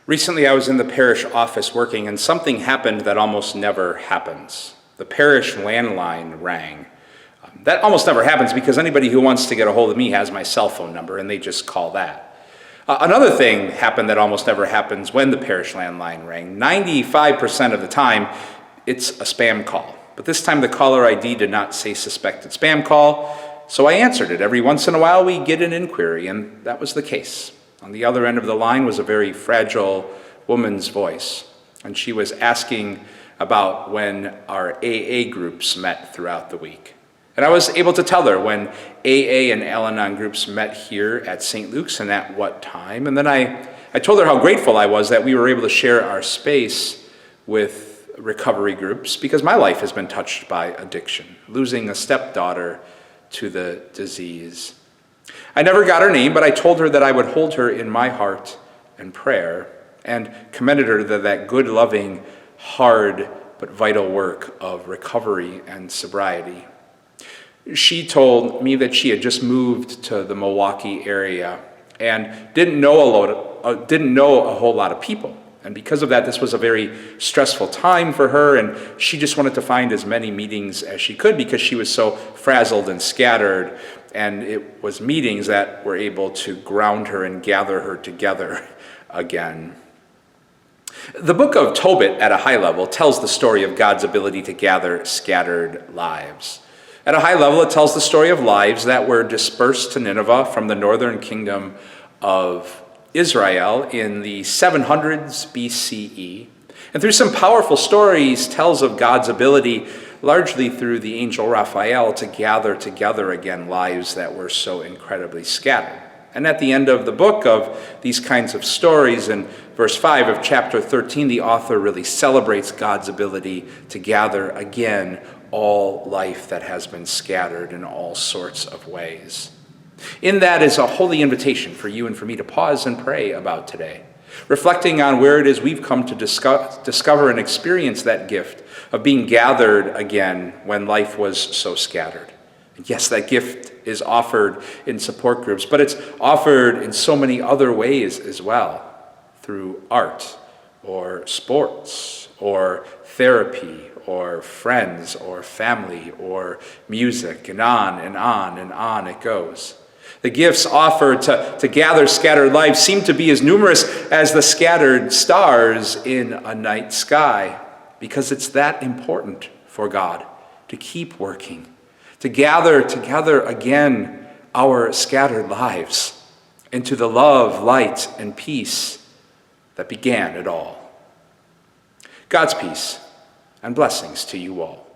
Recently, I was in the parish office working, and something happened that almost never happens. The parish landline rang. That almost never happens because anybody who wants to get a hold of me has my cell phone number, and they just call that. Another thing happened that almost never happens when the parish landline rang. 95% of the time, it's a spam call. But this time, the caller ID did not say suspected spam call, so I answered it. Every once in a while, we get an inquiry, and that was the case. On the other end of the line was a very fragile woman's voice, and she was asking about when our AA groups met throughout the week. And I was able to tell her when AA and Al-Anon groups met here at St. Luke's and at what time. And then I told her how grateful I was that we were able to share our space with recovery groups, because my life has been touched by addiction, losing a stepdaughter to the disease. I never got her name, but I told her that I would hold her in my heart and prayer, and commended her to that good, loving, hard, but vital work of recovery and sobriety. She told me that she had just moved to the Milwaukee area and didn't know a whole lot of people. And because of that, this was a very stressful time for her, and she just wanted to find as many meetings as she could because she was so frazzled and scattered, and it was meetings that were able to ground her and gather her together again. The book of Tobit, at a high level, tells the story of God's ability to gather scattered lives. At a high level, it tells the story of lives that were dispersed to Nineveh from the northern kingdom of Israel in the 700s BCE. And through some powerful stories, tells of God's ability, largely through the angel Raphael, to gather together again lives that were so incredibly scattered. And at the end of the book of these kinds of stories, in verse 5 of chapter 13, the author really celebrates God's ability to gather again all life that has been scattered in all sorts of ways. In that is a holy invitation for you and for me to pause and pray about today, reflecting on where it is we've come to discover and experience that gift of being gathered again when life was so scattered. Yes, that gift is offered in support groups, but it's offered in so many other ways as well, through art or sports or therapy or friends or family or music, and on and on and on it goes. The gifts offered to gather scattered lives seem to be as numerous as the scattered stars in a night sky, because it's that important for God to keep working, to gather together again our scattered lives into the love, light, and peace that began it all. God's peace and blessings to you all.